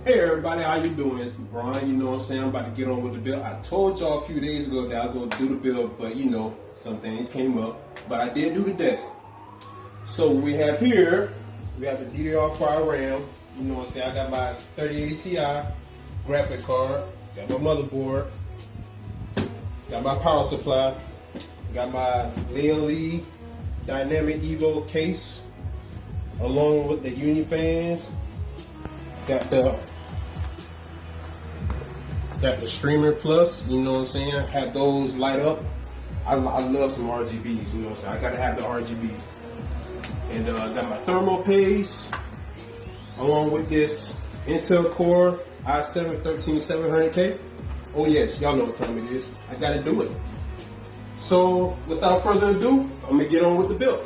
Hey everybody, how you doing? It's Brian, you know what I'm saying? I'm about to get on with the build. I told y'all a few days ago that I was going to do the build, but you know, some things came up. But I did do the desk. So we have here, we have the DDR5 RAM. You know what I'm saying? I got my 3080 Ti graphic card. Got my motherboard. Got my power supply. Got my Leon Lee Dynamic Evo case, along with the uni fans. Got the streamer plus, you know what I'm saying? Have those light up. I love some RGBs, you know what I'm saying? I gotta have the RGBs. And got my thermal paste, along with this Intel Core i7-13700K. Oh yes, y'all know what time it is. I gotta do it. So without further ado, I'm gonna get on with the build.